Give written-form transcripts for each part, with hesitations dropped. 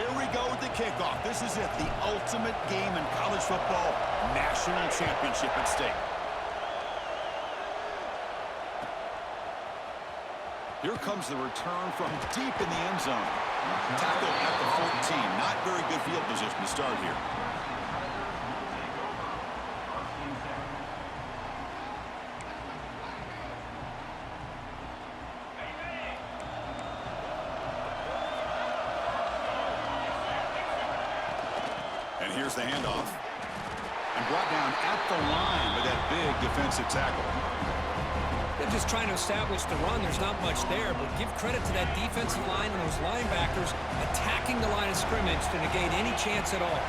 Here we go with the kickoff. This is it, the ultimate game in college football, national championship at stake. Here comes the return from deep in the end zone. Tackle at the 14. Not very good field position to start here. And here's the handoff. And brought down at the line with that big defensive tackle. They're just trying to establish the run. There's not much there, but give credit to that defensive line and those linebackers attacking the line of scrimmage to negate any chance at all.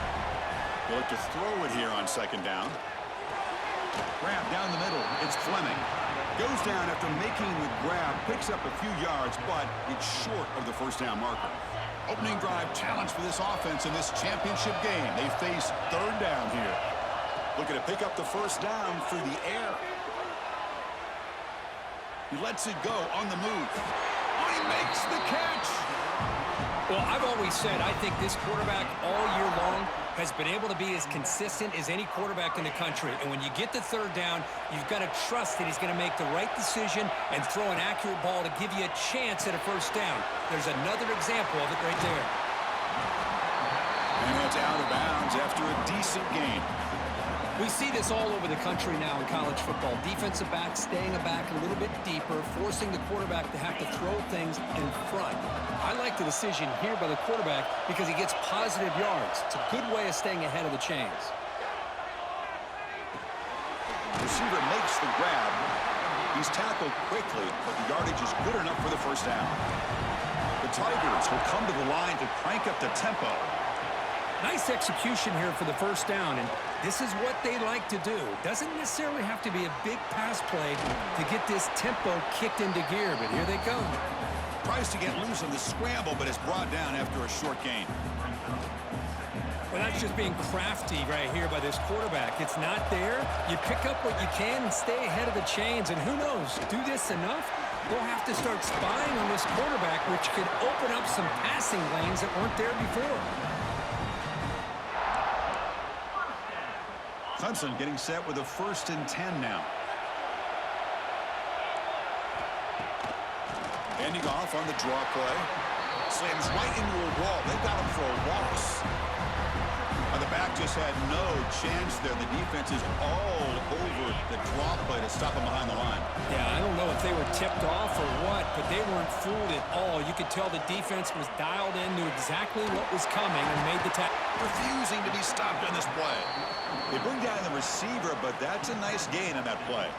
They'll look to throw it here on second down. Grab down the middle. It's Fleming. Goes down after making the grab, picks up a few yards, but it's short of the first down marker. Opening drive challenge for this offense in this championship game. They face third down here. Looking to pick up the first down through the air. He lets it go on the move. Oh, he makes the catch. Well, I've always said I think this quarterback all year long has been able to be as consistent as any quarterback in the country. And when you get the third down, you've got to trust that he's going to make the right decision and throw an accurate ball to give you a chance at a first down. There's another example of it right there. And it's out of bounds after a decent gain. We see this all over the country now in college football. Defensive backs staying back a little bit deeper, forcing the quarterback to have to throw things in front. I like the decision here by the quarterback because he gets positive yards. It's a good way of staying ahead of the chains. Receiver makes the grab. He's tackled quickly, but the yardage is good enough for the first down. The Tigers will come to the line to crank up the tempo. Nice execution here for the first down, and this is what they like to do. Doesn't necessarily have to be a big pass play to get this tempo kicked into gear, but here they come. Tries to get loose on the scramble, but is brought down after a short gain. Well, that's just being crafty right here by this quarterback. It's not there. You pick up what you can and stay ahead of the chains, and who knows, do this enough, they'll have to start spying on this quarterback, which could open up some passing lanes that weren't there before. Clemson getting set with a 1st and 10 now. Handing off on the draw play. Slams right into a wall. They got him for a loss. The back just had no chance there. The defense is all over the draw play to stop him behind the line. Yeah, I don't know if they were tipped off or what, but they weren't fooled at all. You could tell the defense was dialed in, knew exactly what was coming, and made the tackle. Refusing to be stopped on this play. They bring down the receiver, but that's a nice gain on that play.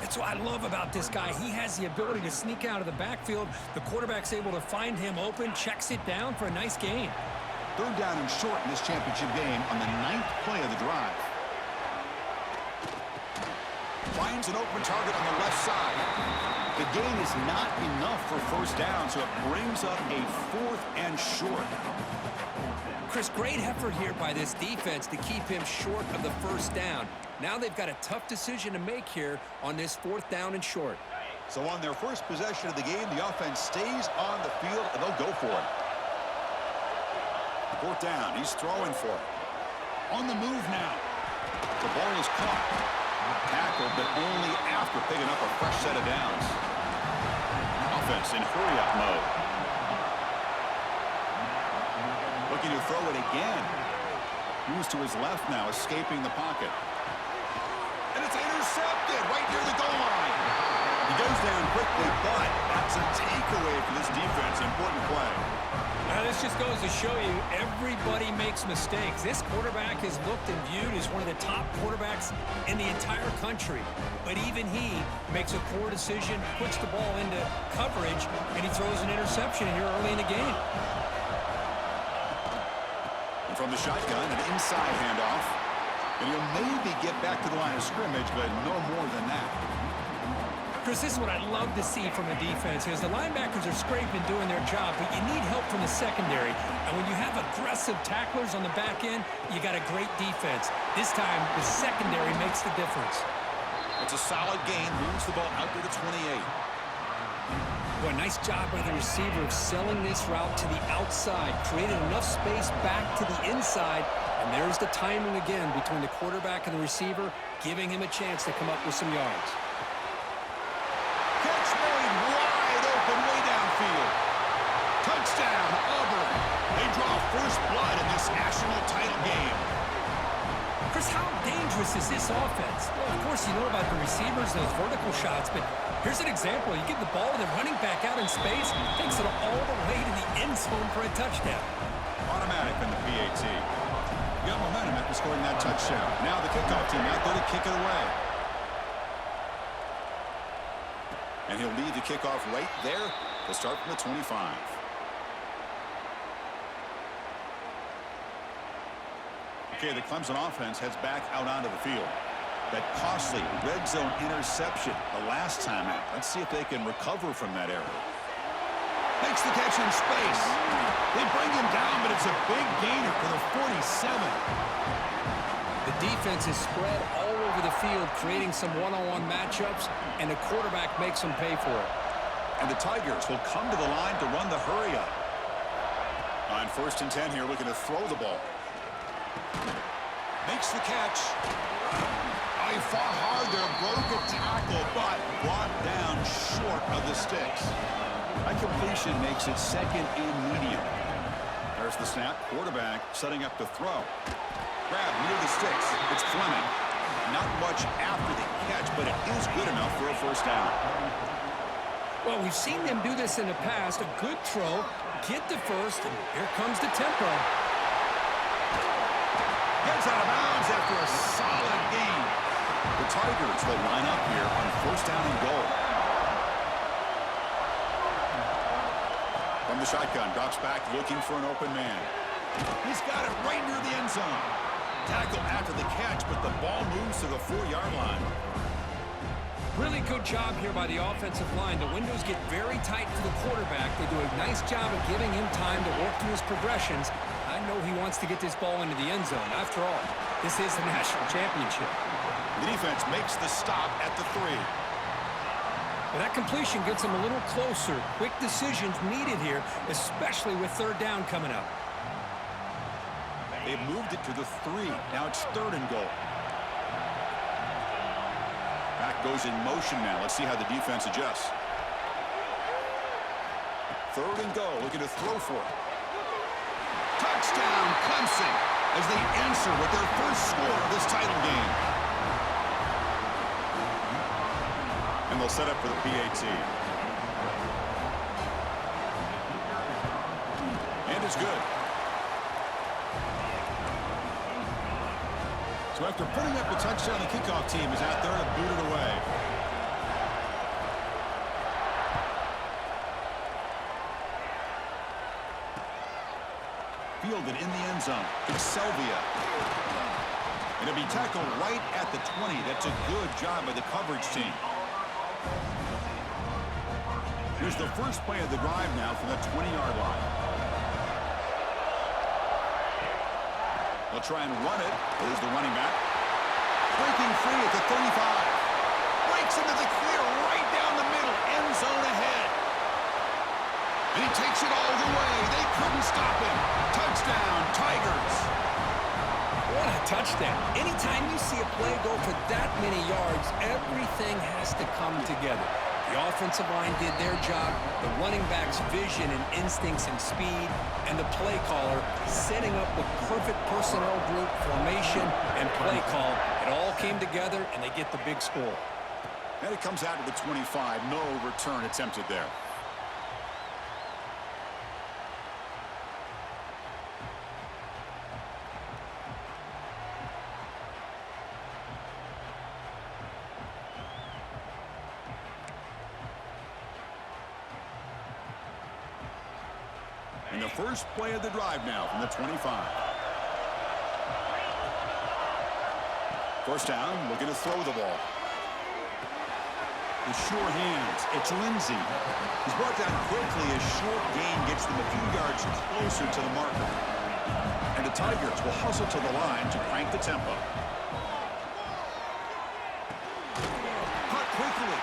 That's what I love about this guy. He has the ability to sneak out of the backfield. The quarterback's able to find him open, checks it down for a nice gain. Third down and short in this championship game on the 9th play of the drive. Finds an open target on the left side. The gain is not enough for first down, so it brings up a 4th and short. Chris, great effort here by this defense to keep him short of the first down. Now they've got a tough decision to make here on this 4th down and short. So on their first possession of the game, the offense stays on the field, and they'll go for it. 4th down, he's throwing for it. On the move now. The ball is caught. Tackled, but only after picking up a fresh set of downs. Offense in hurry-up mode. Looking to throw it again. Moves to his left now, escaping the pocket. And it's intercepted right near the goal line. He goes down quickly, but that's a takeaway for this defense. Important play. Now, this just goes to show you everybody makes mistakes. This quarterback is looked and viewed as one of the top quarterbacks in the entire country. But even he makes a poor decision, puts the ball into coverage, and he throws an interception here early in the game. And from the shotgun, an inside handoff. And he'll maybe get back to the line of scrimmage, but no more than that. Chris, this is what I'd love to see from a defense is the linebackers are scraping, doing their job, but you need help from the secondary. And when you have aggressive tacklers on the back end, you got a great defense. This time, the secondary makes the difference. It's a solid gain, moves the ball out to the 28. Boy, nice job by the receiver of selling this route to the outside. Created enough space back to the inside. And there's the timing again between the quarterback and the receiver, giving him a chance to come up with some yards. Catch made wide open way downfield. Touchdown, Auburn. They draw first blood in this national title game. Chris, how dangerous is this offense? Well, of course, you know about the receivers, those vertical shots, but here's an example. You get the ball with the running back out in space, takes it all the way to the end zone for a touchdown. Automatic in the PAT. Got momentum after scoring that touchdown. Now the kickoff team out there to kick it away. And he'll lead the kickoff right there to start from the 25. Okay, the Clemson offense heads back out onto the field. That costly red zone interception the last time out. Let's see if they can recover from that error. Makes the catch in space. They bring him down, but it's a big gainer for the 47. The defense is spread all over the field, creating some one-on-one matchups, and the quarterback makes them pay for it. And the Tigers will come to the line to run the hurry up. On 1st and 10 here, looking to throw the ball. Makes the catch. Oh, he fought hard there, broke a tackle, but brought down short of the sticks. That completion makes it second and medium. There's the snap. Quarterback setting up to throw. Grab near the sticks. It's Fleming. Not much after the catch, but it is good enough for a first down. Well, we've seen them do this in the past. A good throw, get the first, and here comes the tempo. Gets out of bounds after a solid gain. The Tigers will line up here on 1st down and goal. From the shotgun, drops back looking for an open man. He's got it right near the end zone. Tackle after the catch, but the ball moves to the 4-yard line. Really good job here by the offensive line. The windows get very tight for the quarterback. They do a nice job of giving him time to work through his progressions. I know he wants to get this ball into the end zone. After all, this is the national championship. The defense makes the stop at the 3. Well, that completion gets him a little closer. Quick decisions needed here, especially with 3rd down coming up. They've moved it to the 3. Now it's 3rd and goal. Back goes in motion now. Let's see how the defense adjusts. 3rd and goal, looking to throw for it. Touchdown, Clemson, as they answer with their first score of this title game. And they'll set up for the PAT. And it's good. So after putting up a touchdown, the kickoff team is out there to boot it away. Fielded in the end zone. It's Selvia. And it'll be tackled right at the 20. That's a good job by the coverage team. Here's the first play of the drive now from the 20-yard line. They'll try and run it. There's the running back. Breaking free at the 35. Breaks into the clear right down the middle. End zone ahead. And he takes it all the way. They couldn't stop him. Touchdown, Tigers. What a touchdown. Anytime you see a play go for that many yards, everything has to come together. The offensive line did their job, the running back's vision and instincts and speed, and the play caller setting up the perfect personnel group, formation, and play call. It all came together, and they get the big score. And it comes out to the 25. No return attempted there. And the first play of the drive now from the 25. First down, looking to throw the ball. The sure hands, it's Lindsey. He's brought down quickly as short gain gets them a few yards closer to the marker. And the Tigers will hustle to the line to crank the tempo. Cut quickly.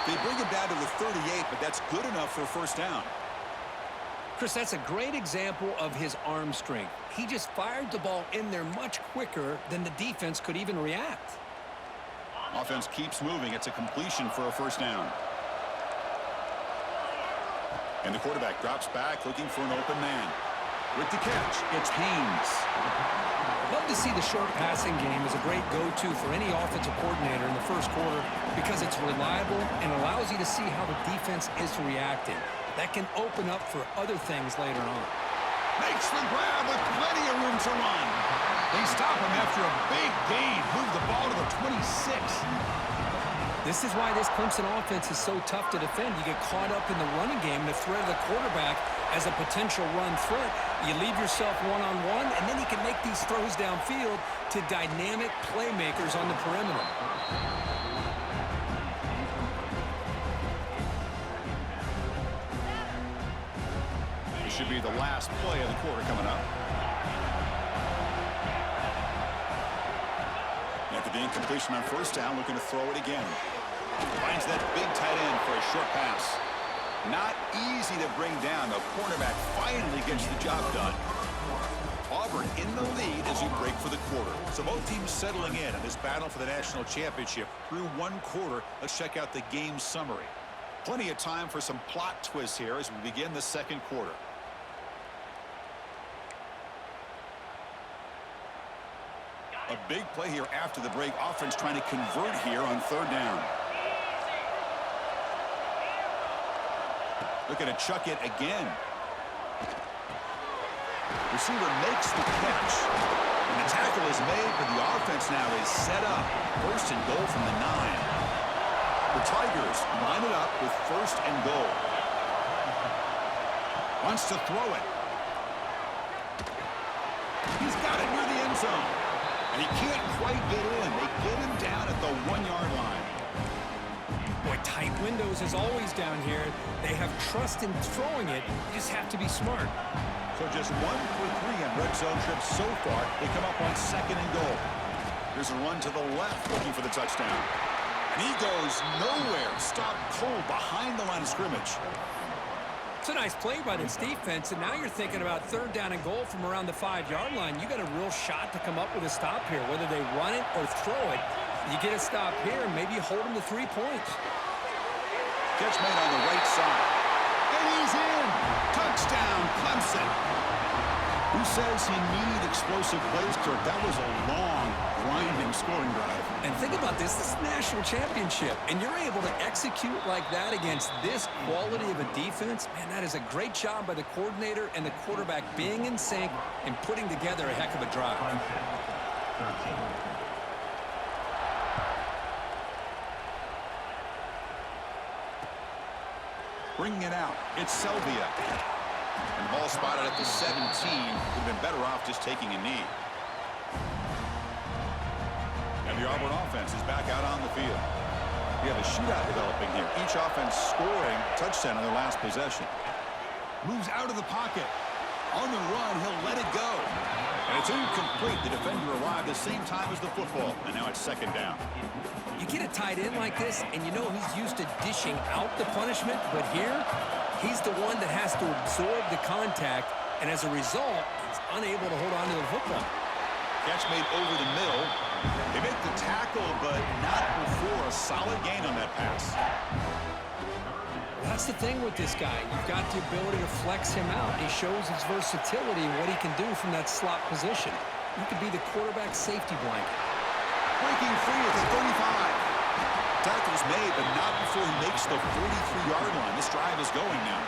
They bring him down to the 38, but that's good enough for a first down. Chris, that's a great example of his arm strength. He just fired the ball in there much quicker than the defense could even react. Offense keeps moving. It's a completion for a first down. And the quarterback drops back looking for an open man. With the catch, it's Haynes. Love to see the short passing game as a great go-to for any offensive coordinator in the first quarter because it's reliable and allows you to see how the defense is reacting. That can open up for other things later on. Makes the grab with plenty of room to run. They stop him after a big gain. Move the ball to the 26. This is why this Clemson offense is so tough to defend. You get caught up in the running game, the threat of the quarterback as a potential run threat. You leave yourself one-on-one, and then you can make these throws downfield to dynamic playmakers on the perimeter. This should be the last play of the quarter coming up. After the incompletion on first down, looking to throw it again. Finds that big tight end for a short pass. Not easy to bring down. The cornerback finally gets the job done. Auburn in the lead as we break for the quarter. So both teams settling in this battle for the national championship. Through one quarter, let's check out the game summary. Plenty of time for some plot twists here as we begin the second quarter. A big play here after the break. Offense trying to convert here on third down. Looking to chuck it again. Receiver makes the catch. And the tackle is made, but the offense now is set up. First and goal from the 9. The Tigers line it up with first and goal. Wants to throw it. He's got it near the end zone. And he can't quite get in. They get him down at the 1-yard line. Boy, tight windows as always down here. They have trust in throwing it. You just have to be smart. So just 1 for 3 on red zone trips so far. They come up on second and goal. Here's a run to the left looking for the touchdown. And he goes nowhere. Stopped cold behind the line of scrimmage. It's a nice play by this defense, and now you're thinking about third down and goal from around the 5-yard line. You got a real shot to come up with a stop here, whether they run it or throw it. You get a stop here, and maybe you hold them to 3 points. Catch made on the right side. And he's in. Touchdown, Clemson. Who says he needed explosive plays, Kirk? That was a long, grinding scoring drive. And think about this. This is a national championship, and you're able to execute like that against this quality of a defense. Man, that is a great job by the coordinator and the quarterback being in sync and putting together a heck of a drive. Bringing it out. It's Selvia. And the ball spotted at the 17. Would have been better off just taking a knee. And the Auburn offense is back out on the field. We have a shootout developing here. Each offense scoring touchdown on their last possession. Moves out of the pocket. On the run, he'll let it go. And it's incomplete. The defender arrived the same time as the football. And now it's second down. You get a tight end like this, and you know he's used to dishing out the punishment, but here, he's the one that has to absorb the contact, and as a result, he's unable to hold on to the football. Catch made over the middle. They make the tackle, but not before a solid gain on that pass. That's the thing with this guy. You've got the ability to flex him out. He shows his versatility and what he can do from that slot position. He could be the quarterback safety blanket. Breaking free at the 35. Tackle's made, but not before he makes the 43-yard line. This drive is going now.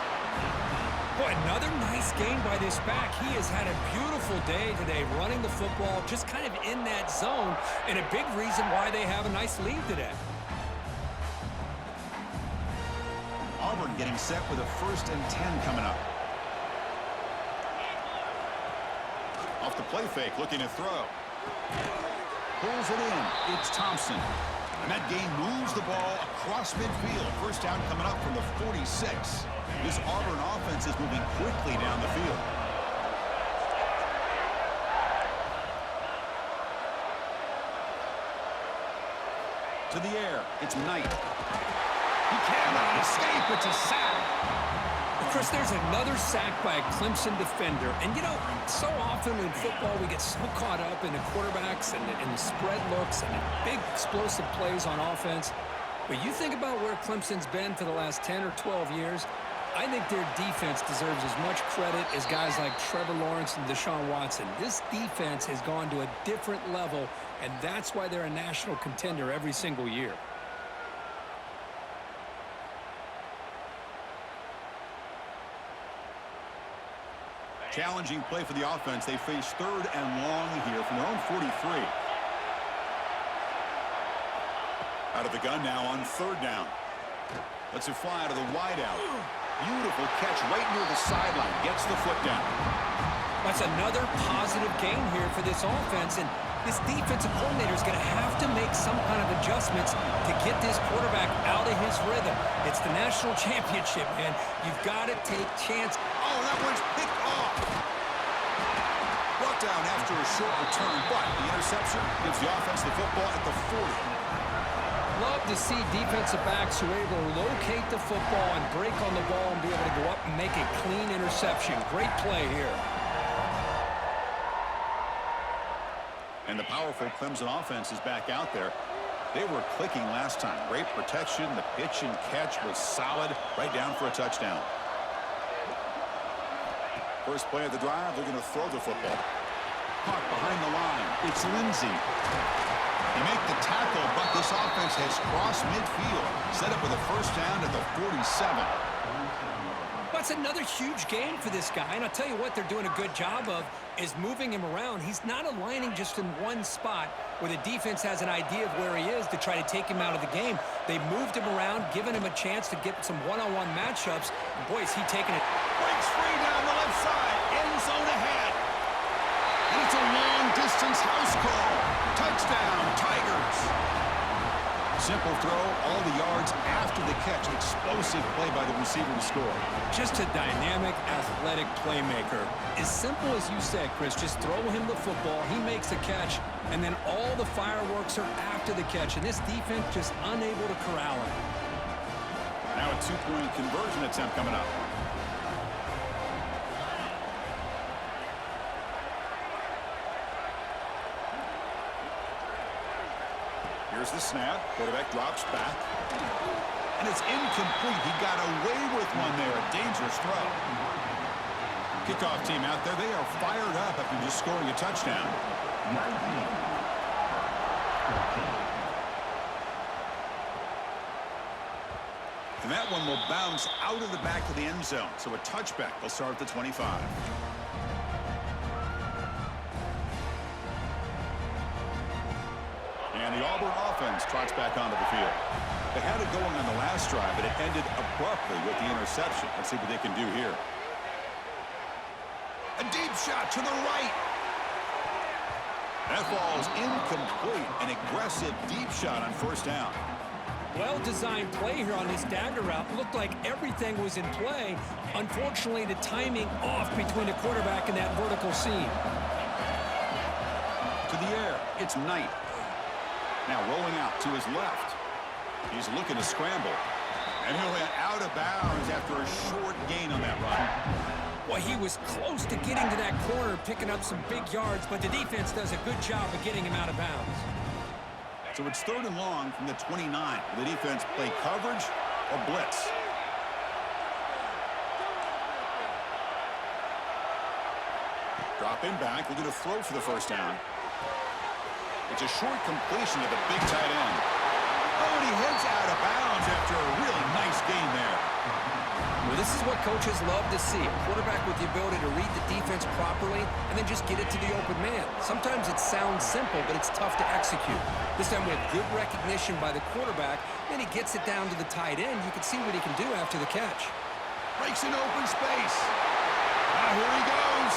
Boy, another nice gain by this back. He has had a beautiful day today running the football, just kind of in that zone, and a big reason why they have a nice lead today. Auburn getting set with a 1st and 10 coming up. Off the play fake, looking to throw. Pulls it in. It's Thompson. And that gain moves the ball across midfield. First down coming up from the 46. This Auburn offense is moving quickly down the field. To the air. It's Knight. He cannot escape. It's a sack. Chris, there's another sack by a Clemson defender. And, you know, so often in football we get so caught up in the quarterbacks and the spread looks and the big explosive plays on offense. But you think about where Clemson's been for the last 10 or 12 years, I think their defense deserves as much credit as guys like Trevor Lawrence and Deshaun Watson. This defense has gone to a different level, and that's why they're a national contender every single year. Challenging play for the offense. They face 3rd and long here from their own 43. Out of the gun now on 3rd down. Lets it fly out of the wideout. Beautiful catch right near the sideline. Gets the foot down. That's another positive game here for this offense, and this defensive coordinator is going to have to make some kind of adjustments to get this quarterback out of his rhythm. It's the national championship, man. You've got to take chance. Oh, that one's picked off. Brought down after a short return, but the interception gives the offense the football at the 40. Love to see defensive backs who are able to locate the football and break on the ball and be able to go up and make a clean interception. Great play here. And the powerful Clemson offense is back out there. They were clicking last time. Great protection. The pitch and catch was solid. Right down for a touchdown. First play of the drive, they're going to throw the football. Caught behind the line. It's Lindsey. They make the tackle, but this offense has crossed midfield. Set up with a first down at the 47. That's another huge game for this guy, and I'll tell you what they're doing a good job of is moving him around. He's not aligning just in one spot where the defense has an idea of where he is to try to take him out of the game. They moved him around, giving him a chance to get some one-on-one matchups. And boy, is he taking it. Breaks free down the left side. End zone ahead. And it's a long-distance house call. Touchdown, Tigers. Simple throw, all the yards after the catch. Explosive play by the receiver to score. Just a dynamic, athletic playmaker. As simple as you said, Chris, just throw him the football, he makes a catch, and then all the fireworks are after the catch. And this defense just unable to corral him. Now a 2-point conversion attempt coming up. Here's the snap. Quarterback drops back. And it's incomplete. He got away with one there. A dangerous throw. Kickoff team out there. They are fired up after just scoring a touchdown. And that one will bounce out of the back of the end zone. So a touchback. They'll start at the 25. And the Auburn offense trots back onto the field. They had it going on the last drive, but it ended abruptly with the interception. Let's see what they can do here. A deep shot to the right. That falls incomplete. An aggressive deep shot on first down. Well-designed play here on this dagger route. Looked like everything was in play. Unfortunately, the timing off between the quarterback and that vertical seam. To the air. It's Knight. Now rolling out to his left. He's looking to scramble. And he'll hit out of bounds after a short gain on that run. Well, he was close to getting to that corner, picking up some big yards, but the defense does a good job of getting him out of bounds. So it's 3rd and long from the 29. The defense play coverage or blitz. Dropping back, looking to throw for the first down. It's a short completion to the big tight end. Oh, and he heads out of bounds after a really nice gain there. Well, this is what coaches love to see. A quarterback with the ability to read the defense properly and then just get it to the open man. Sometimes it sounds simple, but it's tough to execute. This time we have good recognition by the quarterback. Then he gets it down to the tight end. You can see what he can do after the catch. Breaks an open space. Now here he goes.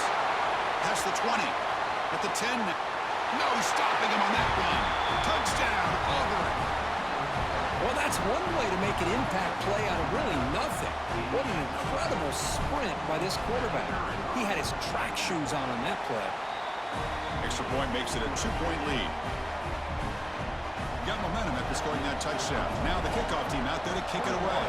Past the 20. At the 10. No stopping him on that run. Touchdown, Auburn. Well, that's one way to make an impact play out of really nothing. What an incredible sprint by this quarterback. He had his track shoes on that play. Extra point makes it a 2-point lead. Got momentum after scoring that touchdown. Now the kickoff team out there to kick it away.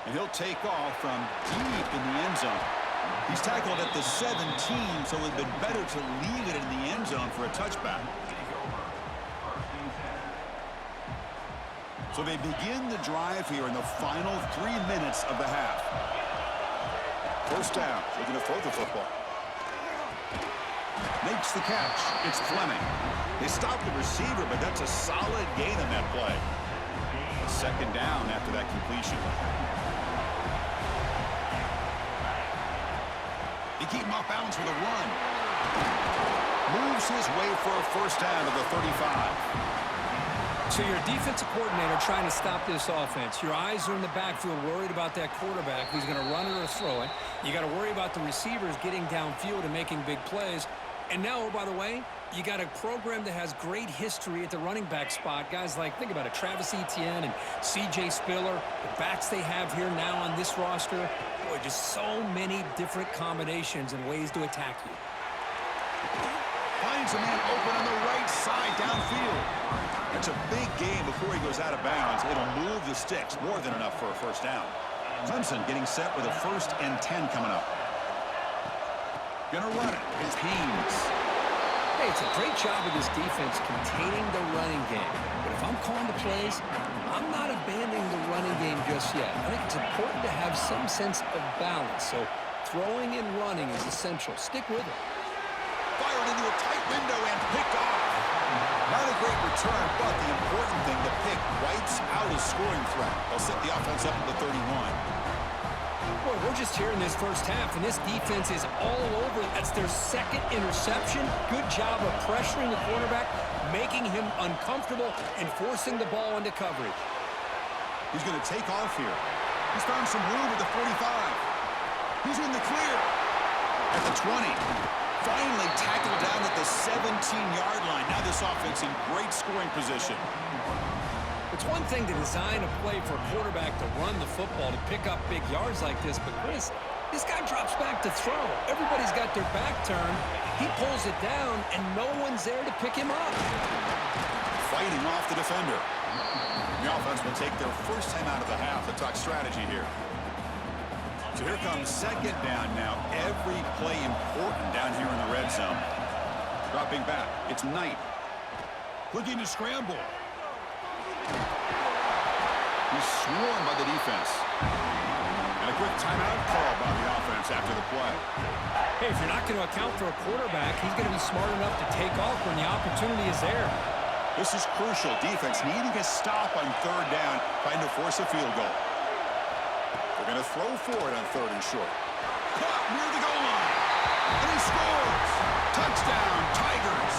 And he'll take off from deep in the end zone. He's tackled at the 17, so it would have been better to leave it in the end zone for a touchback. So they begin the drive here in the final 3 minutes of the half. First down, looking to throw the football. Makes the catch. It's Fleming. They stopped the receiver, but that's a solid gain on that play. Second down after that completion. They keep him off balance with a run. Moves his way for a first down to the 35. So you're a defensive coordinator trying to stop this offense. Your eyes are in the backfield worried about that quarterback who's going to run it or throw it. You got to worry about the receivers getting downfield and making big plays. And now, oh, by the way, you got a program that has great history at the running back spot. Guys like, think about it, Travis Etienne and C.J. Spiller, the backs they have here now on this roster. Boy, just so many different combinations and ways to attack you. Finds a man open on the right side downfield. That's a big game before he goes out of bounds. It'll move the sticks, more than enough for a first down. Clemson getting set with a 1st and 10 coming up. Gonna run it. It's Haynes. Hey, it's a great job of this defense containing the running game. But if I'm calling the plays, I'm not abandoning the running game just yet. I think it's important to have some sense of balance. So throwing and running is essential. Stick with it. Fired into a tight window and picked off. Not a great return, but the important thing, the pick wipes out a scoring threat. They'll set the offense up at the 31. Boy, we're just here in this first half, and this defense is all over. That's their 2nd interception. Good job of pressuring the quarterback, making him uncomfortable, and forcing the ball into coverage. He's going to take off here. He's found some room at the 45. He's in the clear. At the 20. Finally tackled down at the 17-yard line. Now this offense in great scoring position. It's one thing to design a play for a quarterback to run the football, to pick up big yards like this, but Chris, this guy drops back to throw. Everybody's got their back turned. He pulls it down, and no one's there to pick him up. Fighting off the defender. The offense will take their first time out of the half to talk strategy here. So here comes second down now. Every play important down here in the red zone. Dropping back. It's Knight. Looking to scramble. He's swarmed by the defense. And a quick timeout call by the offense after the play. Hey, if you're not going to account for a quarterback, he's going to be smart enough to take off when the opportunity is there. This is crucial. Defense needing a stop on 3rd down, trying to force a field goal. They're going to throw for it on 3rd and short. Caught near the goal line. And he scores. Touchdown, Tigers.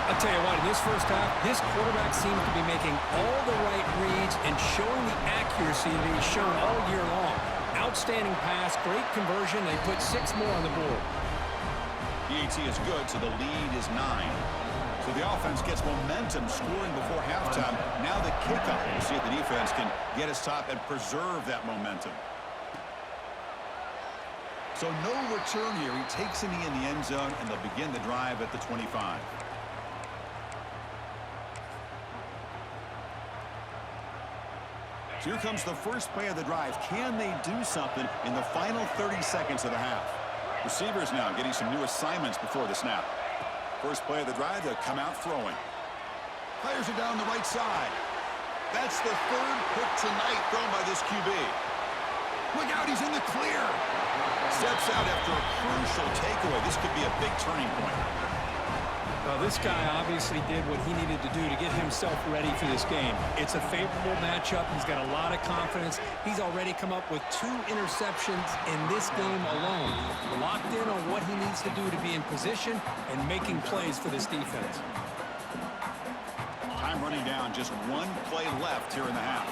I'll tell you what, in this first half, this quarterback seems to be making all the right reads and showing the accuracy that he's shown all year long. Outstanding pass, great conversion. They put 6 more on the board. PAT is good, so the lead is 9. So the offense gets momentum scoring before halftime. Now the kickoff. We'll see if the defense can get a stop and preserve that momentum. So no return here. He takes a knee in the end zone, and they'll begin the drive at the 25. So here comes the first play of the drive. Can they do something in the final 30 seconds of the half? Receivers now getting some new assignments before the snap. First play of the drive, they'll come out throwing. Fires it down the right side. That's the 3rd pick tonight thrown by this QB. Look out, he's in the clear. Steps out after a crucial takeaway. This could be a big turning point. Well, this guy obviously did what he needed to do to get himself ready for this game. It's a favorable matchup. He's got a lot of confidence. He's already come up with 2 interceptions in this game alone. Locked in on what he needs to do to be in position and making plays for this defense. Time running down. Just 1 play left here in the half.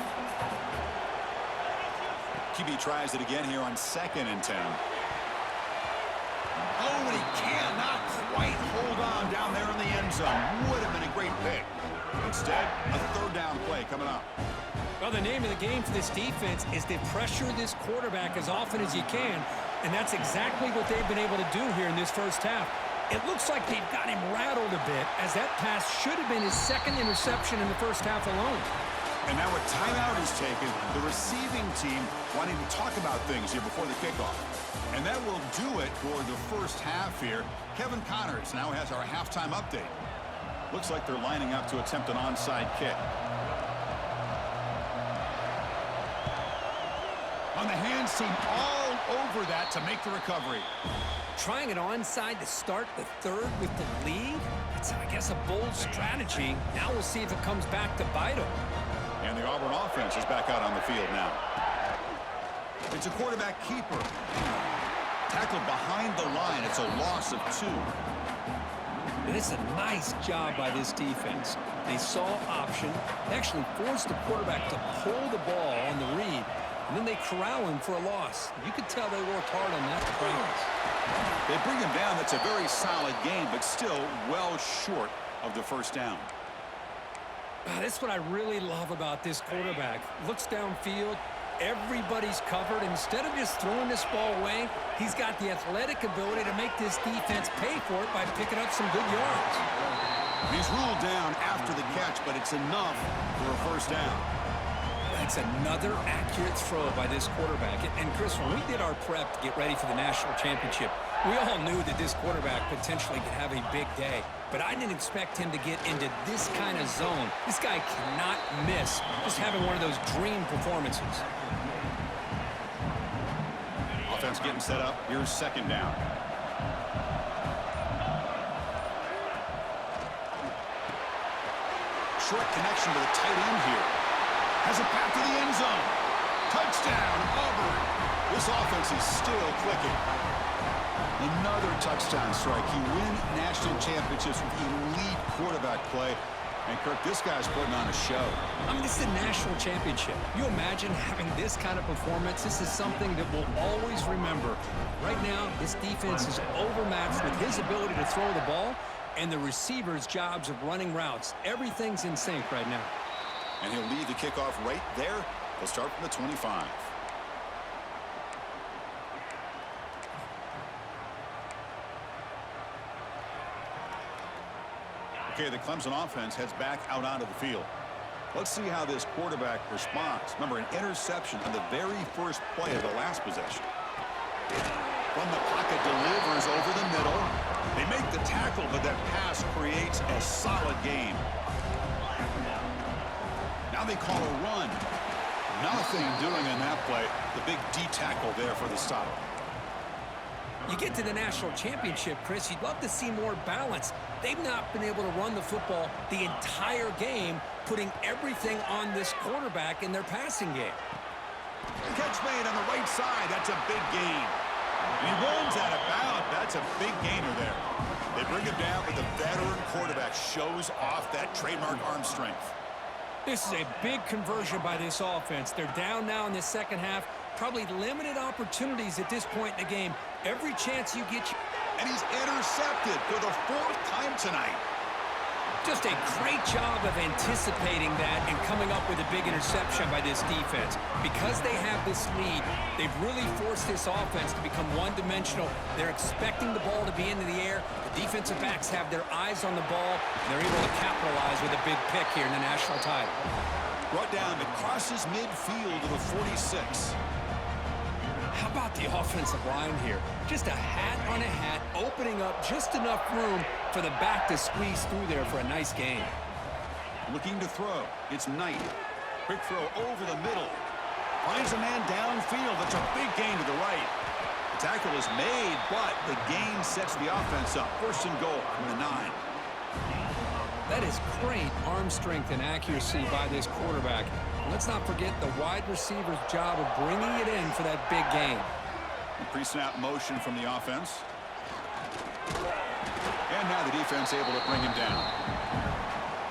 QB tries it again here on 2nd and 10. Oh, and he cannot quite hold on down there in the end zone. Would have been a great pick. Instead, a 3rd down play coming up. Well, the name of the game for this defense is to pressure this quarterback as often as you can And that's exactly what they've been able to do here in this first half. It looks like they've got him rattled a bit, as that pass should have been his second interception in the first half alone. And now a timeout is taken, the receiving team wanting to talk about things here before the kickoff. And that will do it for the first half here. Kevin Connors now has our halftime update. Looks like they're lining up to attempt an onside kick. On the hands team all over that to make the recovery. Trying it onside to start the third with the lead? That's, I guess, a bold strategy. Now we'll see if it comes back to bite them. And the Auburn offense is back out on the field now. It's a quarterback keeper. Tackled behind the line. It's a loss of 2. And it's a nice job by this defense. They saw option, they actually forced the quarterback to pull the ball on the read, and then they corral him for a loss. You could tell they worked hard on that in practice. They bring him down. That's a very solid game, but still well short of the first down. That's what I really love about this quarterback. Looks downfield. Everybody's covered. Instead of just throwing this ball away, he's got the athletic ability to make this defense pay for it by picking up some good yards. He's ruled down after the catch, but it's enough for a first down. That's another accurate throw by this quarterback. And Chris, when we did our prep to get ready for the national championship, we all knew that this quarterback potentially could have a big day. But I didn't expect him to get into this kind of zone. This guy cannot miss just having one of those dream performances. Offense getting set up. Here's second down. Short connection to the tight end here. Has a path to the end zone. Touchdown, Auburn. This offense is still clicking. Another touchdown strike. You win national championships with elite quarterback play. And, Kirk, this guy's putting on a show. I mean, this is a national championship. You imagine having this kind of performance? This is something that we'll always remember. Right now, this defense is overmatched with his ability to throw the ball and the receivers' jobs of running routes. Everything's in sync right now. And he'll lead the kickoff right there. They'll start from the 25. Okay, the Clemson offense heads back out onto the field. Let's see how this quarterback responds. Remember, an interception on the very first play of the last possession. From the pocket, delivers over the middle. They make the tackle, but that pass creates a solid game. Now they call a run. Nothing doing on that play. The big D tackle there for the stop. You get to the national championship, Chris, you'd love to see more balance. They've not been able to run the football the entire game, putting everything on this quarterback in their passing game. Catch made on the right side. That's a big gain. And he runs out of bounds. That's a big gainer there. They bring him down, but the veteran quarterback shows off that trademark arm strength. This is a big conversion by this offense. They're down now in the second half. Probably limited opportunities at this point in the game. Every chance you get. And he's intercepted for the 4th time tonight. Just a great job of anticipating that and coming up with a big interception by this defense. Because they have this lead, they've really forced this offense to become one-dimensional. They're expecting the ball to be into the air. The defensive backs have their eyes on the ball, and they're able to capitalize with a big pick here in the national title. Brought down to crosses midfield to the 46. How about the offensive line here? Just a hat on a hat, opening up just enough room for the back to squeeze through there for a nice gain. Looking to throw. It's Knight. Quick throw over the middle. Finds a man downfield. That's a big gain to the right. The tackle is made, but the gain sets the offense up. 1st and goal from the 9. That is great arm strength and accuracy by this quarterback. And let's not forget the wide receiver's job of bringing it in for that big gain. Pre-snap motion from the offense. And now the defense able to bring him down.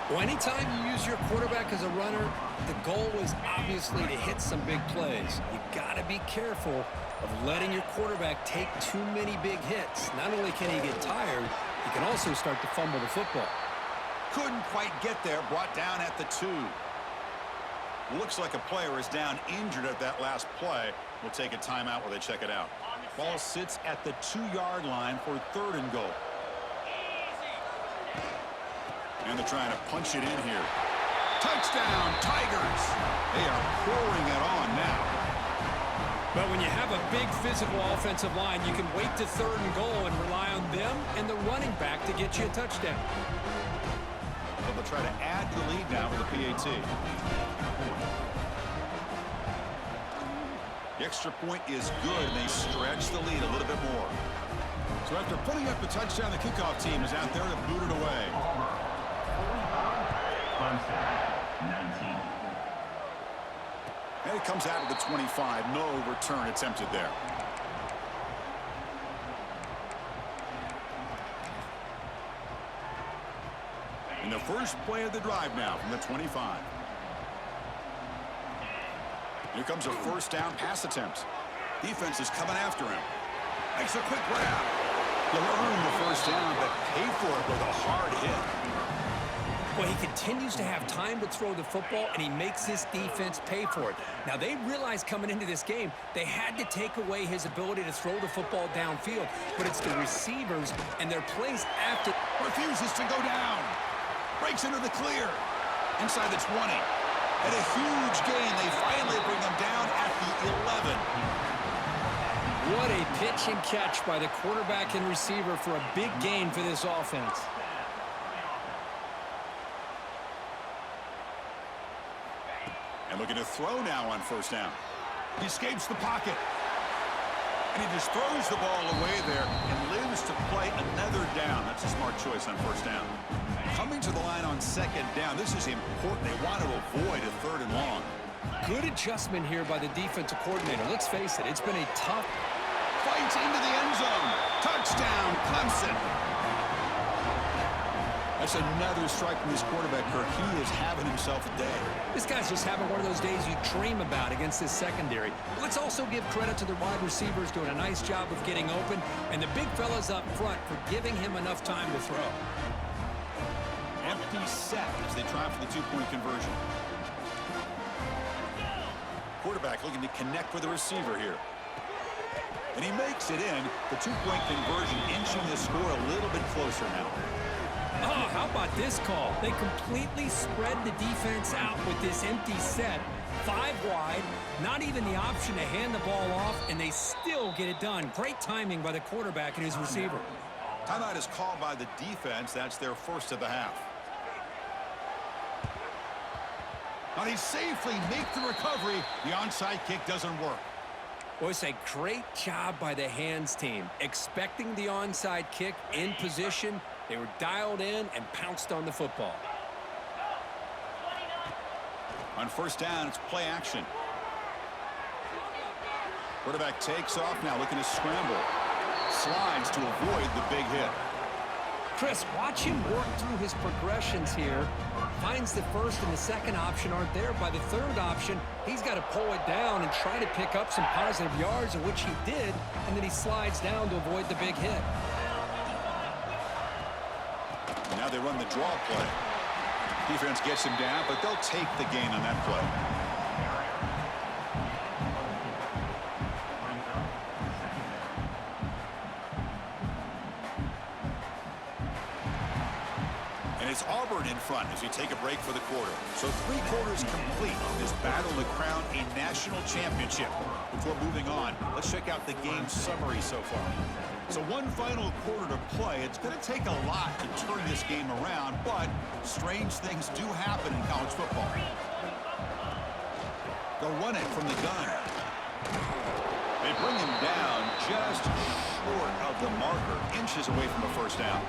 Well, anytime you use your quarterback as a runner, the goal is obviously to hit some big plays. You got to be careful of letting your quarterback take too many big hits. Not only can he get tired, he can also start to fumble the football. Couldn't quite get there. Brought down at the 2. Looks like a player is down injured at that last play. We'll take a timeout while they check it out. Ball sits at the 2-yard line for 3rd and goal. And they're trying to punch it in here. Touchdown, Tigers! They are pouring it on now. But when you have a big physical offensive line, you can wait to 3rd and goal and rely on them and the running back to get you a touchdown. But they'll try to add to the lead now with the PAT. The extra point is good, and they stretch the lead a little bit more. So after putting up the touchdown, the kickoff team is out there to boot it away. And it comes out of the 25. No return attempted there. And the first play of the drive now from the 25. Here comes a 1st down pass attempt. Defense is coming after him. Makes a quick grab. He'll earn the 1st down, but pay for it with a hard hit. Well, he continues to have time to throw the football, and he makes his defense pay for it. Now, they realized coming into this game, they had to take away his ability to throw the football downfield, but it's the receivers and their plays after. Refuses to go down. Breaks into the clear. Inside the 20. And a huge gain. They finally bring them down at the 11. What a pitch and catch by the quarterback and receiver for a big gain for this offense. And looking to throw now on 1st down. He escapes the pocket. And he just throws the ball away there and lives to play another down. That's a smart choice on 1st down. Coming to the line on 2nd down. This is important. They want to avoid a 3rd and long. Good adjustment here by the defensive coordinator. Let's face it, it's been a tough. Fights into the end zone. Touchdown, Clemson. That's another strike from his quarterback, Kirk. He is having himself a day. This guy's just having one of those days you dream about against this secondary. Let's also give credit to the wide receivers doing a nice job of getting open, and the big fellas up front for giving him enough time to throw. Empty set as they try for the 2-point conversion. Quarterback looking to connect with the receiver here. And he makes it in. The 2-point conversion inching the score a little bit closer now. Oh, how about this call? They completely spread the defense out with this empty set. 5 wide, not even the option to hand the ball off, and they still get it done. Great timing by the quarterback and his receiver. Timeout is called by the defense. That's their 1st of the half. Now they safely make the recovery. The onside kick doesn't work. Well, it's a great job by the hands team. Expecting the onside kick in position, they were dialed in and pounced on the football. On 1st down, it's play action. Quarterback takes off now, looking to scramble. Slides to avoid the big hit. Chris, watch him work through his progressions here. Finds the 1st and the 2nd option aren't there. By the 3rd option, he's got to pull it down and try to pick up some positive yards, of which he did, and then he slides down to avoid the big hit. Now they run the draw play. Defense gets him down, but they'll take the gain on that play. And it's Auburn in front as we take a break for the quarter. So 3 quarters complete in this battle to crown a national championship. Before moving on, let's check out the game summary so far. So 1 final quarter to play. It's going to take a lot to turn this game around, but strange things do happen in college football. They'll run it from the gun. They bring him down just short of the marker, inches away from a 1st down.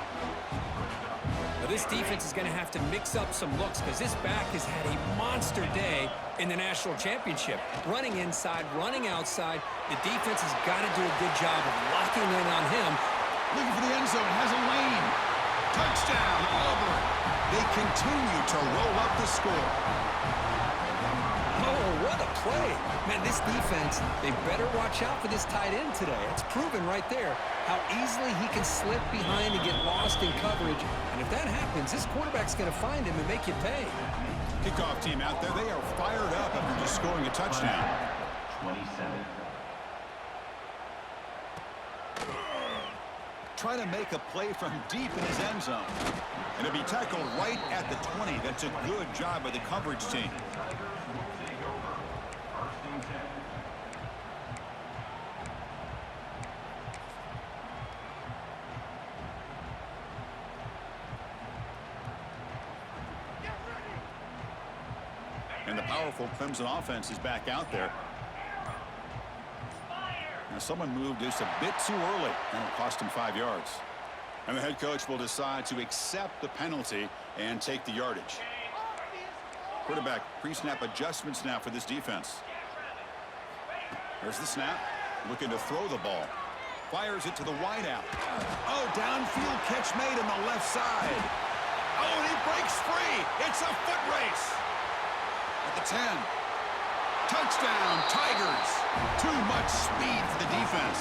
Now this defense is going to have to mix up some looks because this back has had a monster day in the national championship. Running inside, running outside. The defense has got to do a good job of locking in on him. Looking for the end zone, has a lane. Touchdown, Auburn. They continue to roll up the score. Oh, what a play. Man, this defense, they better watch out for this tight end today. It's proven right there how easily he can slip behind and get lost in coverage. And if that happens, this quarterback's going to find him and make you pay. Kickoff team out there, they are fired up after just scoring a touchdown. 27. try to make a play from deep in his end zone. And it'll be tackled right at the 20. That's a good job by the coverage team. And the powerful Clemson offense is back out there. Now someone moved just a bit too early. That'll cost him 5 yards. And the head coach will decide to accept the penalty and take the yardage. Quarterback pre-snap adjustments now for this defense. There's the snap. Looking to throw the ball. Fires it to the wideout. Oh, downfield catch made on the left side. Oh, and he breaks free. It's a foot race. At the 10. Touchdown, Tigers. Too much speed for the defense.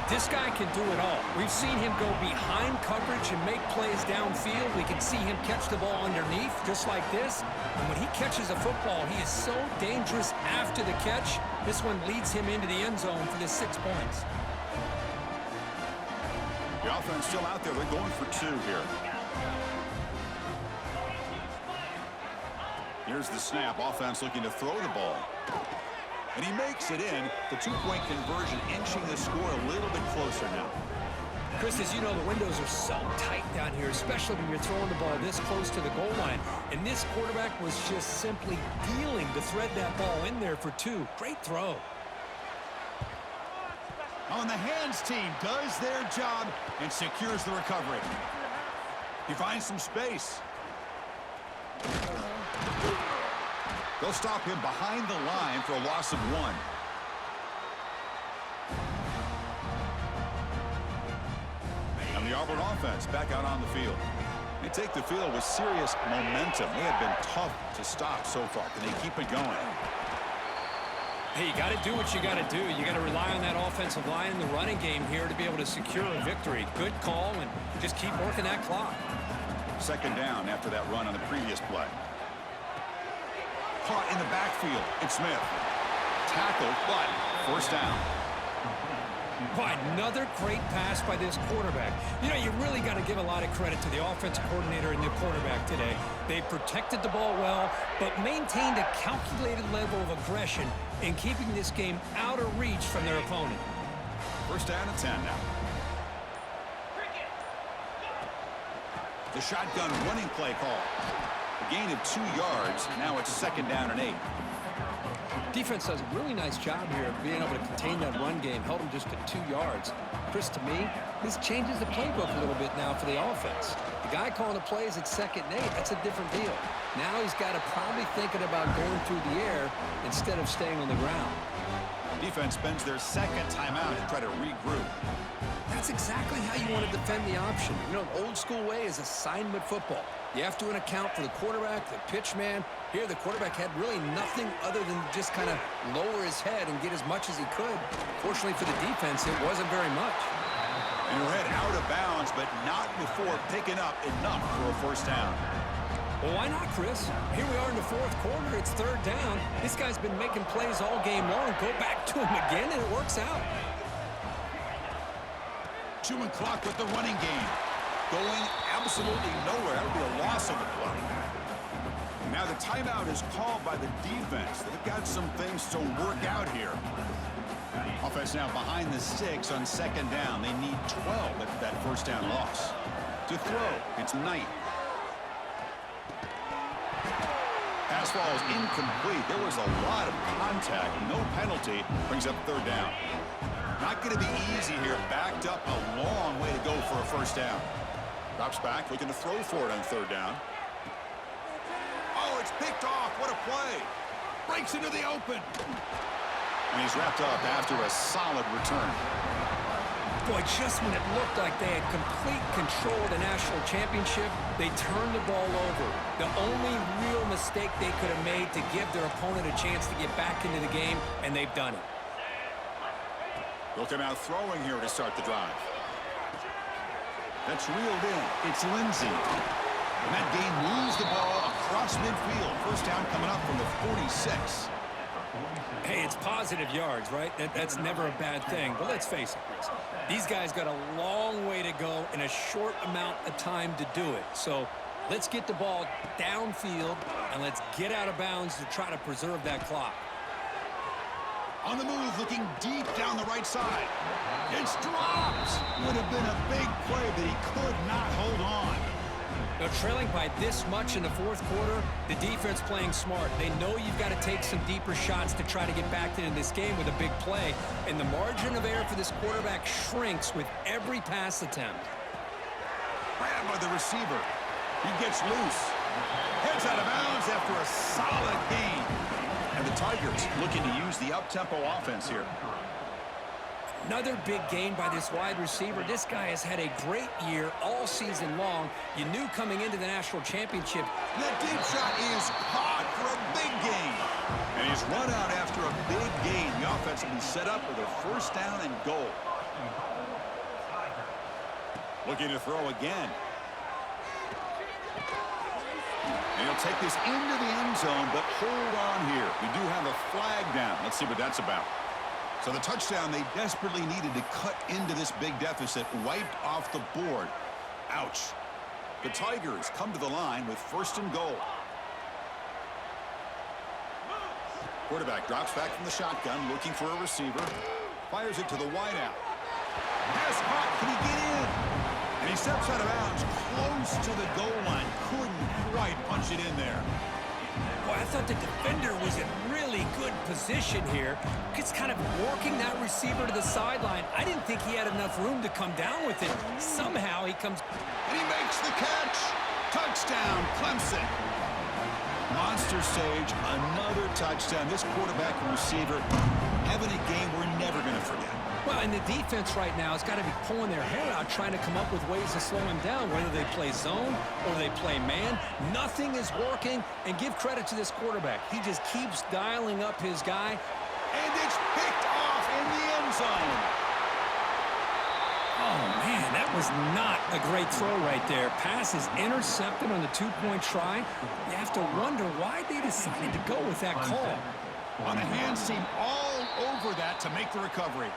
This guy can do it all. We've seen him go behind coverage and make plays downfield. We can see him catch the ball underneath, just like this. And when he catches a football, he is so dangerous after the catch. This one leads him into the end zone for the 6 points. The offense still out there. They're going for 2 here. Here's the snap. Offense looking to throw the ball. And he makes it in. The 2-point conversion inching the score a little bit closer now. Chris, as you know, the windows are so tight down here, especially when you're throwing the ball this close to the goal line. And this quarterback was just simply dealing to thread that ball in there for 2. Great throw. On the hands team does their job and secures the recovery. He finds some space. They'll stop him behind the line for a loss of 1. And the Auburn offense back out on the field. They take the field with serious momentum. They have been tough to stop so far. Can they keep it going? Hey, you got to do what you got to do. You got to rely on that offensive line in the running game here to be able to secure a victory. Good call, and just keep working that clock. 2nd down after that run on the previous play. Caught in the backfield. It's Smith. Tackled, but 1st down. Boy, another great pass by this quarterback. You know, you really got to give a lot of credit to the offensive coordinator and the quarterback today. They protected the ball well, but maintained a calculated level of aggression in keeping this game out of reach from their opponent. 1st down and 10 now. The shotgun running play call. A gain of 2 yards. Now it's 2nd down and 8. Defense does a really nice job here of being able to contain that run game. Held him just at 2 yards. Chris, to me, this changes the playbook a little bit now for the offense. The guy calling the plays at 2nd and 8, that's a different deal. Now he's got to probably thinking about going through the air instead of staying on the ground. Defense spends their 2nd timeout to try to regroup. That's exactly how you want to defend the option. You know, the old school way is assignment football. You have to account for the quarterback, the pitch man. Here, the quarterback had really nothing other than just kind of lower his head and get as much as he could. Fortunately for the defense, it wasn't very much. And he'll head out of bounds, but not before picking up enough for a 1st down. Well, why not, Chris? Here we are in the 4th quarter. It's 3rd down. This guy's been making plays all game long. Go back to him again, and it works out. Chewing clock with the running game. Going absolutely nowhere. That would be a loss of the play. Now the timeout is called by the defense. They've got some things to work out here. Offense now behind the 6 on 2nd down. They need 12 after that 1st down loss. To throw, it's Knight. Pass ball is incomplete. There was a lot of contact. No penalty. Brings up 3rd down. Not going to be easy here. Backed up a long way to go for a 1st down. Drops back, looking to throw for it on 3rd down. Oh, it's picked off. What a play. Breaks into the open. And he's wrapped up after a solid return. Boy, just when it looked like they had complete control of the national championship, they turned the ball over. The only real mistake they could have made to give their opponent a chance to get back into the game, and they've done it. They'll come out throwing here to start the drive. That's reeled in. It's Lindsey. And that game moves the ball across midfield. 1st down coming up from the 46. Hey, it's positive yards, right? That's never a bad thing. But let's face it, Chris. These guys got a long way to go in a short amount of time to do it. So let's get the ball downfield, and let's get out of bounds to try to preserve that clock. On the move, looking deep down the right side. It's dropped. Would have been a big play, but he could not hold on. Now, trailing by this much in the fourth quarter, the defense playing smart. They know you've got to take some deeper shots to try to get back into this game with a big play. And the margin of error for this quarterback shrinks with every pass attempt. Grabbed by the receiver. He gets loose. Heads out of bounds after a solid gain. And the Tigers looking to use the up-tempo offense here. Another big gain by this wide receiver. This guy has had a great year all season long. You knew coming into the national championship. That deep shot is caught for a big gain. And he's run out after a big gain. The offense will be set up with a first down and goal. Looking to throw again. And he'll take this into the end zone, but hold on here. We do have a flag down. Let's see what that's about. So the touchdown they desperately needed to cut into this big deficit wiped off the board. Ouch. The Tigers come to the line with first and goal. Quarterback drops back from the shotgun, looking for a receiver. Fires it to the wideout. Pass caught. Can he get in? And he steps out of bounds close to the goal line. Couldn't quite punch it in there. Well, I thought the defender was in really good position here. It's kind of working that receiver to the sideline. I didn't think he had enough room to come down with it. Somehow he comes. And he makes the catch. Touchdown, Clemson. Monster stage, another touchdown. This quarterback and receiver having a game we're never going to forget. Well, and the defense right now has got to be pulling their hair out trying to come up with ways to slow him down, whether they play zone or they play man. Nothing is working, and give credit to this quarterback. He just keeps dialing up his guy. And it's picked off in the end zone. Oh, man, that was not a great throw right there. Pass is intercepted on the two-point try. You have to wonder why they decided to go with that call. On the hands team all over that to make the recovery.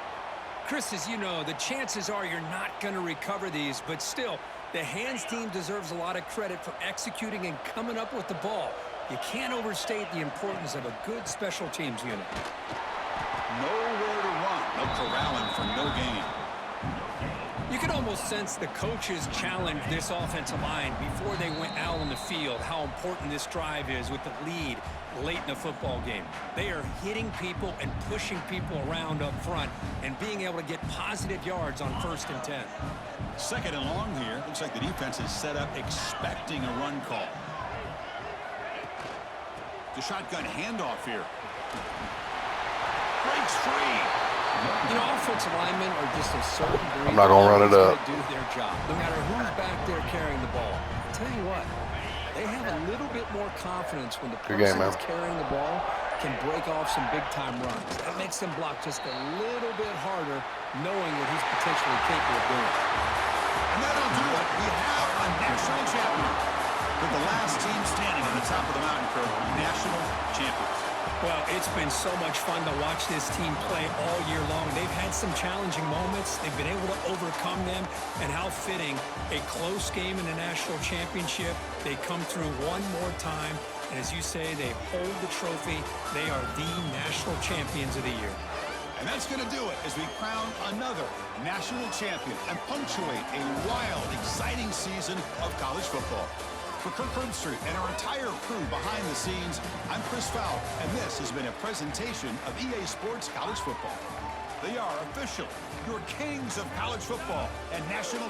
Chris, as you know, the chances are you're not going to recover these, but still, the hands team deserves a lot of credit for executing and coming up with the ball. You can't overstate the importance of a good special teams unit. Nowhere to run. No corralling for no gain. You can almost sense the coaches challenge this offensive line before they went out on the field, how important this drive is with the lead late in the football game. They are hitting people and pushing people around up front and being able to get positive yards on 1st and 10. Second and long here. Looks like the defense is set up expecting a run call. The shotgun handoff here. Breaks free. You know, offensive linemen are just a certain breed. I'm not going to run it up. Do their job, no matter who's back there carrying the ball. I'll tell you what, they have a little bit more confidence when the person that's carrying the ball can break off some big-time runs. That makes them block just a little bit harder, knowing what he's potentially capable of doing. And that'll do it. We have a national champion. With the last team standing on the top of the mountain curve, national champions. Well, it's been so much fun to watch this team play all year long. They've had some challenging moments. They've been able to overcome them. And how fitting, a close game in the national championship. They come through one more time. And as you say, they hold the trophy. They are the national champions of the year. And that's going to do it as we crown another national champion and punctuate a wild, exciting season of college football. For Kirk Herbstreit and our entire crew behind the scenes, I'm Chris Fowler, and this has been a presentation of EA Sports College Football. They are officially your kings of college football and national